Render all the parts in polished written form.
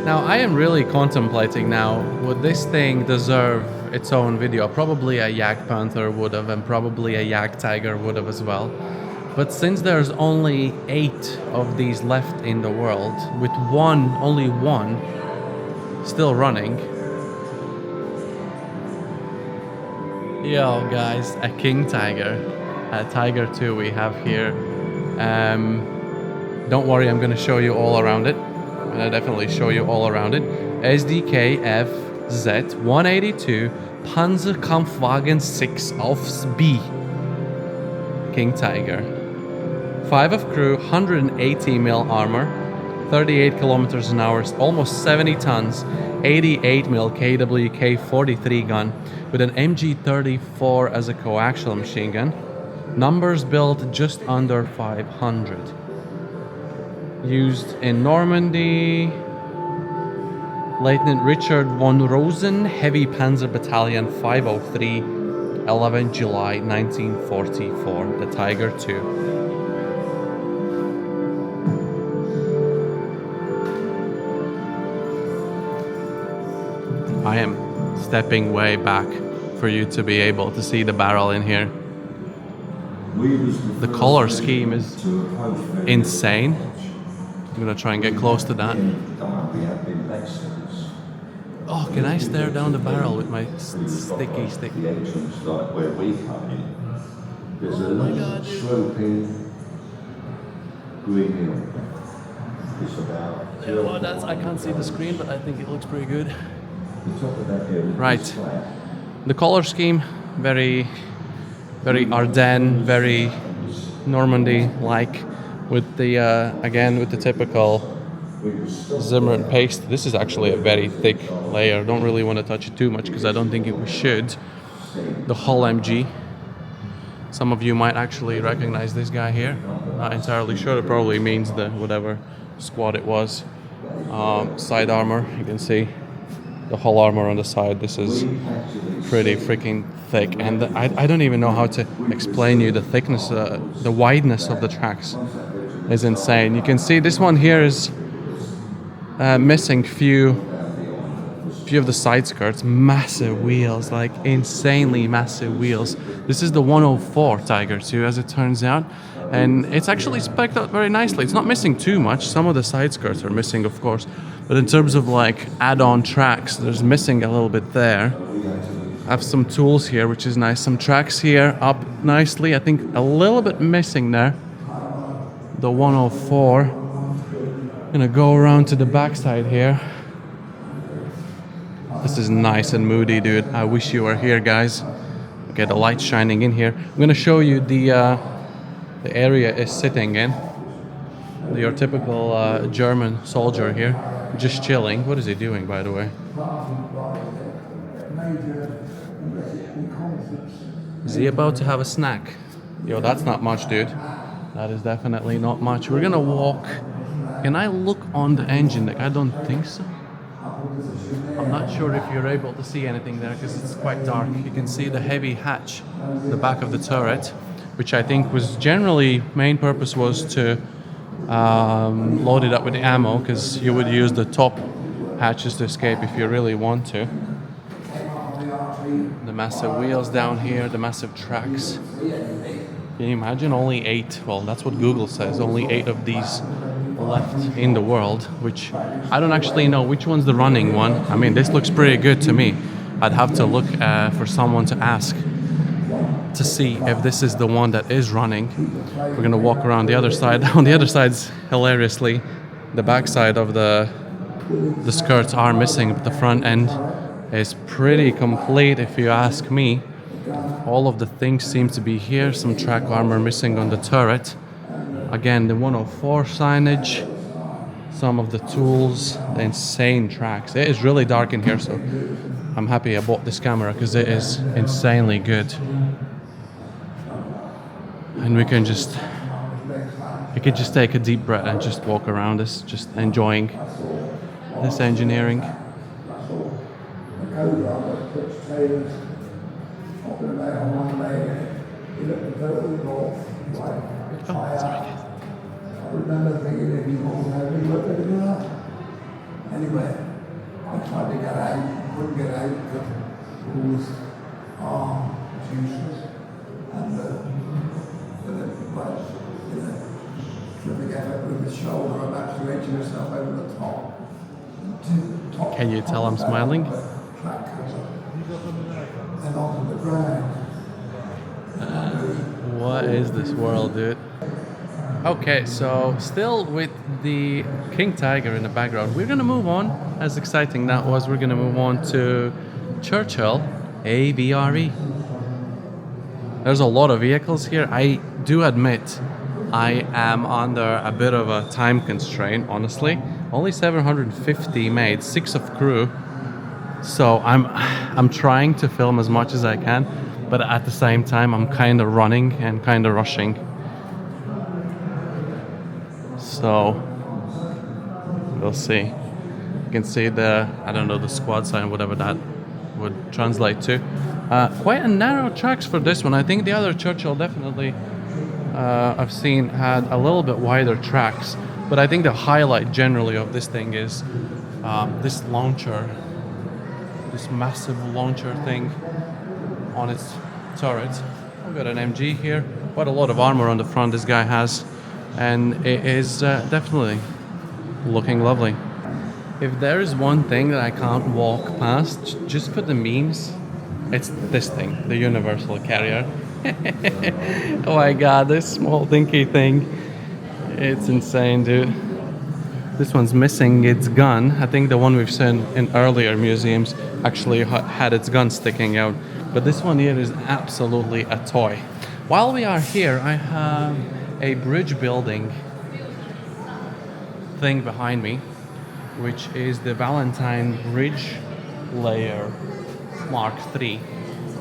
Now, I am really contemplating now, would this thing deserve its own video? Probably a yak panther would have, and probably a yak tiger would have as well. But since there's only 8 of these left in the world, with only one still running. Yo guys, a king tiger, a tiger 2 we have here. Don't worry, I'm gonna show you all around it. I'm gonna definitely show you all around it. SDKFZ 182 Panzerkampfwagen 6 aufs B. King tiger. 5 of crew, 180 mil armor, 38 kilometers an hour, almost 70 tons, 88 mil KWK 43 gun with an MG34 as a coaxial machine gun. Numbers built just under 500. Used in Normandy. Lieutenant Richard von Rosen, Heavy Panzer Battalion 503, 11 July 1944, the Tiger II. I am stepping way back for you to be able to see the barrel in here. The color scheme is insane. I'm gonna try and get close to that. Oh, can I stare down the barrel with my sticky stick? There's a little sloping green hill. It's about... Oh, I can't see the screen, but I think it looks pretty good. The top of that hill. Right. The color scheme, very Ardennes, very Normandy-like, with the again with the typical Zimmer and paste. This is actually a very thick layer. Don't really want to touch it too much because I don't think we should. The Hull MG. Some of you might actually recognize this guy here. Not entirely sure. It probably means the whatever squad it was. Side armor. You can see the hull armor on the side. This is pretty freaking thick, and I don't even know how to explain you the thickness, the wideness of the tracks is insane. You can see this one here is missing few of the side skirts. Massive wheels, like insanely massive wheels. This is the 104 Tiger II, as it turns out, and it's actually spec'd out very nicely. It's not missing too much. Some of the side skirts are missing, of course, but in terms of like add-on tracks, there's missing a little bit there. I have some tools here, which is nice. Some tracks here up nicely. I think a little bit missing there. The 104. Gonna go around to the backside here. This is nice and moody, dude. I wish you were here, guys. Okay, the light's shining in here. I'm gonna show you the area is sitting in. Your typical German soldier here, just chilling. What is he doing, by the way? Is he about to have a snack? Yo, that's not much, dude. That is definitely not much. We're gonna walk. Can I look on the engine deck? I don't think so. I'm not sure if you're able to see anything there because it's quite dark. You can see the heavy hatch, the back of the turret, which I think was generally main purpose was to load it up with ammo, because you would use the top hatches to escape if you really want to. The massive wheels down here, the massive tracks. Can you imagine? Only 8, well, that's what Google says, only 8 of these left in the world, which I don't actually know which one's the running one. I mean, this looks pretty good to me. I'd have to look for someone to ask to see if this is the one that is running. We're gonna walk around the other side. On the other side's hilariously the back side of the skirts are missing, but the front end is pretty complete if you ask me. All of the things seem to be here. Some track armor missing on the turret. Again, the 104 signage, some of the tools, the insane tracks. It is really dark in here, so I'm happy I bought this camera because it is insanely good. And we can just take a deep breath and just walk around this, just enjoying this engineering. Oh, sorry guys. Anyway, I tried to get out, couldn't get out because whose arm was useless. And with a terrific effort with his shoulder, I'm actually edging myself over the top. Can you tell I'm smiling? And onto the ground. What is this world, dude? Okay, so still with the King Tiger in the background, we're gonna move on. As exciting that was, we're gonna move on to Churchill AVRE. There's a lot of vehicles here. I do admit I am under a bit of a time constraint, honestly. Only 750 made, 6 of crew. So I'm trying to film as much as I can, but at the same time I'm kind of running and kind of rushing. So we'll see. You can see the, I don't know, the squad sign, whatever that would translate to. Quite a narrow tracks for this one. I think the other Churchill definitely I've seen had a little bit wider tracks, but I think the highlight generally of this thing is this launcher, this massive launcher thing on its turret. I've got an MG here, quite a lot of armor on the front this guy has, and it is definitely looking lovely. If there is one thing that I can't walk past just for the memes, it's this thing, the universal carrier. Oh my god, this small dinky thing. It's insane, dude. This one's missing its gun. I think the one we've seen in earlier museums actually had its gun sticking out. But this one here is absolutely a toy. While we are here, I have a bridge building thing behind me, which is the Valentine Bridge Layer Mark III,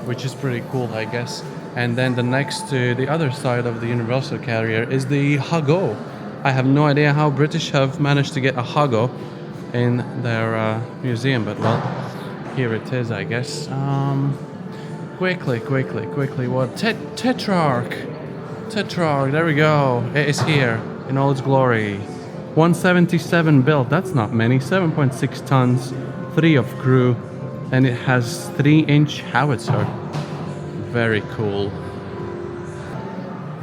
which is pretty cool, I guess. And then the next to the other side of the universal carrier is the Hago. I have no idea how British have managed to get a Hago in their museum, but well, here it is, I guess. Quickly, what? Tetrarch, there we go. It is here in all its glory. 177 built, that's not many. 7.6 tons, 3 of crew, and it has 3-inch howitzer. Very cool.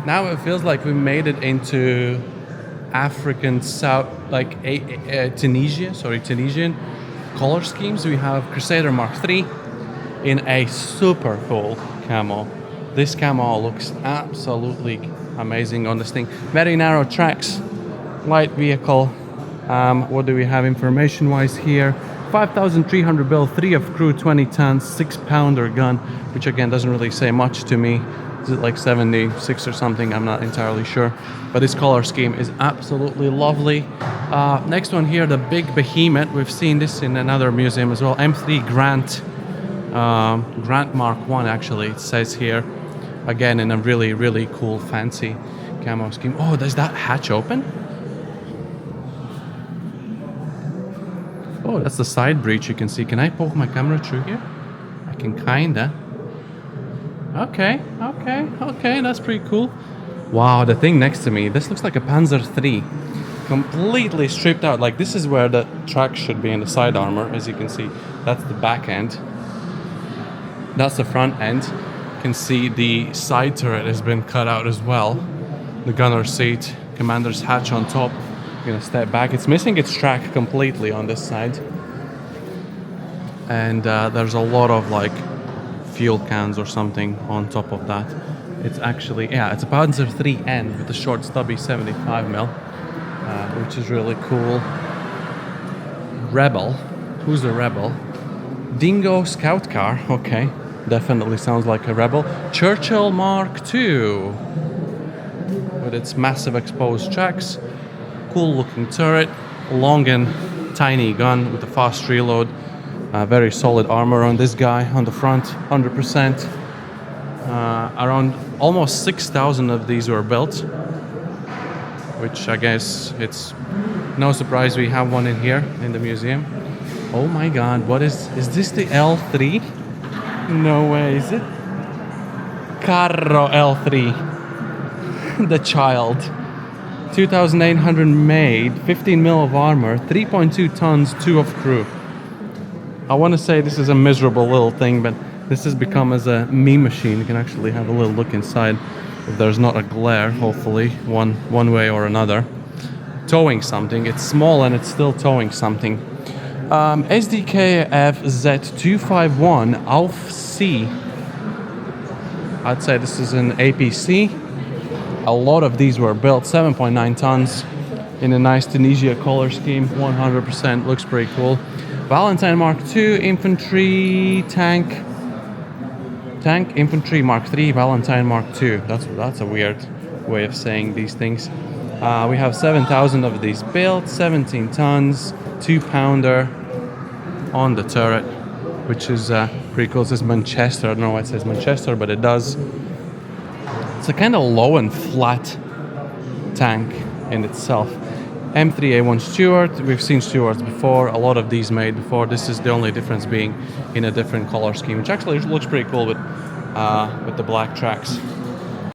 Now it feels like we made it into African South, like Tunisian color schemes. We have Crusader Mark III in a super cool camo. This camo looks absolutely amazing on this thing. Very narrow tracks, light vehicle. What do we have information wise here? 5,300 build, 3 of crew, 20 tons, 6-pounder gun, which again doesn't really say much to me. Is it like 76 or something? I'm not entirely sure. But this color scheme is absolutely lovely. Next one here, the big behemoth. We've seen this in another museum as well. M3 Grant, Grant Mark I actually, it says here. Again, in a really, really cool, fancy camo scheme. Oh, does that hatch open? Oh, that's the side breach you can see. Can I poke my camera through here? I can kinda. Okay, that's pretty cool. Wow, the thing next to me, this looks like a Panzer III. Completely stripped out. Like, this is where the track should be in the side armor, as you can see. That's the back end. That's the front end. You can see the side turret has been cut out as well. The gunner seat, commander's hatch on top. I'm gonna step back. It's missing its track completely on this side. And there's a lot of like fuel cans or something on top of that. It's actually, yeah, it's a Panzer IIIN with a short stubby 75mm, which is really cool. Rebel. Who's the Rebel? Dingo Scout Car. Okay, definitely sounds like a Rebel. Churchill Mark II with its massive exposed tracks. Cool looking turret, long and tiny gun with a fast reload. Very solid armor on this guy on the front, 100%. Around almost 6,000 of these were built, which I guess it's no surprise we have one in here in the museum. Oh my god, what is this the L3? No way, is it? Carro L3. The child. 2,800 made, 15 mil of armor, 3.2 tons, 2 of crew. I want to say this is a miserable little thing, but this has become as a meme machine. You can actually have a little look inside if there's not a glare, hopefully, one way or another. Towing something. It's small and it's still towing something. SDKF Z251 Alf C. I'd say this is an APC. A lot of these were built, 7.9 tons in a nice Tunisia color scheme, 100%, looks pretty cool. Valentine Mark II infantry tank infantry Mark III Valentine Mark II. That's a weird way of saying these things. We have 7,000 of these built, 17 tons, 2-pounder on the turret, which is pretty cool. It says Manchester. I don't know why it says Manchester, but it does. It's a kind of low and flat tank in itself. M3A1 Stuart. We've seen Stuarts before. A lot of these made before. This is the only difference being in a different color scheme, which actually looks pretty cool with the black tracks.